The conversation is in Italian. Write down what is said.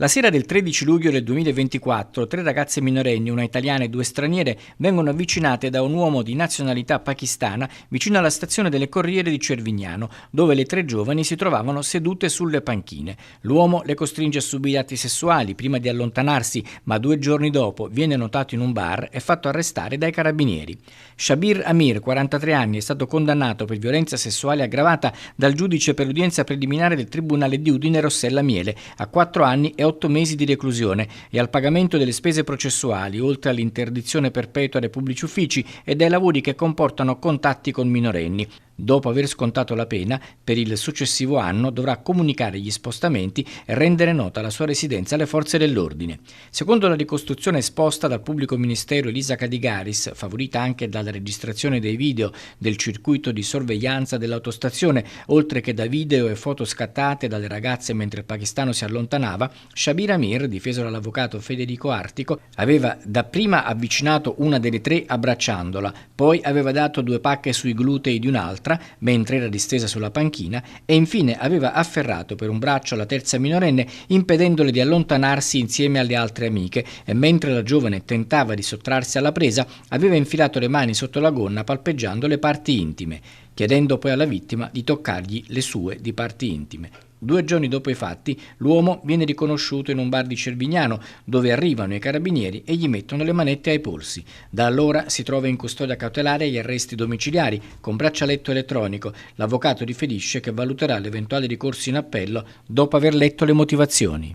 La sera del 13 luglio del 2024, 3 ragazze minorenni, una italiana e 2 straniere, vengono avvicinate da un uomo di nazionalità pakistana vicino alla stazione delle Corriere di Cervignano, dove le 3 giovani si trovavano sedute sulle panchine. L'uomo le costringe a subire atti sessuali prima di allontanarsi, ma 2 giorni dopo viene notato in un bar e fatto arrestare dai carabinieri. Shabir Amir, 43 anni, è stato condannato per violenza sessuale aggravata dal giudice per l'udienza preliminare del Tribunale di Udine Rossella Miele a 4 anni e 8 mesi di reclusione e al pagamento delle spese processuali, oltre all'interdizione perpetua dai pubblici uffici e dai lavori che comportano contatti con minorenni. Dopo aver scontato la pena, per il successivo anno dovrà comunicare gli spostamenti e rendere nota la sua residenza alle forze dell'ordine. Secondo la ricostruzione esposta dal pubblico ministero Elisa Cadigaris, favorita anche dalla registrazione dei video del circuito di sorveglianza dell'autostazione, oltre che da video e foto scattate dalle ragazze mentre il pakistano si allontanava, Shabir Amir, difeso dall'avvocato Federico Artico, aveva dapprima avvicinato una delle 3 abbracciandola, poi aveva dato 2 pacche sui glutei di un'altra mentre era distesa sulla panchina e infine aveva afferrato per un braccio la terza minorenne impedendole di allontanarsi insieme alle altre amiche e mentre la giovane tentava di sottrarsi alla presa aveva infilato le mani sotto la gonna palpeggiando le parti intime, chiedendo poi alla vittima di toccargli le sue di parti intime. 2 giorni dopo i fatti, l'uomo viene riconosciuto in un bar di Cervignano, dove arrivano i carabinieri e gli mettono le manette ai polsi. Da allora si trova in custodia cautelare agli arresti domiciliari, con braccialetto elettronico. L'avvocato riferisce che valuterà l'eventuale ricorso in appello dopo aver letto le motivazioni.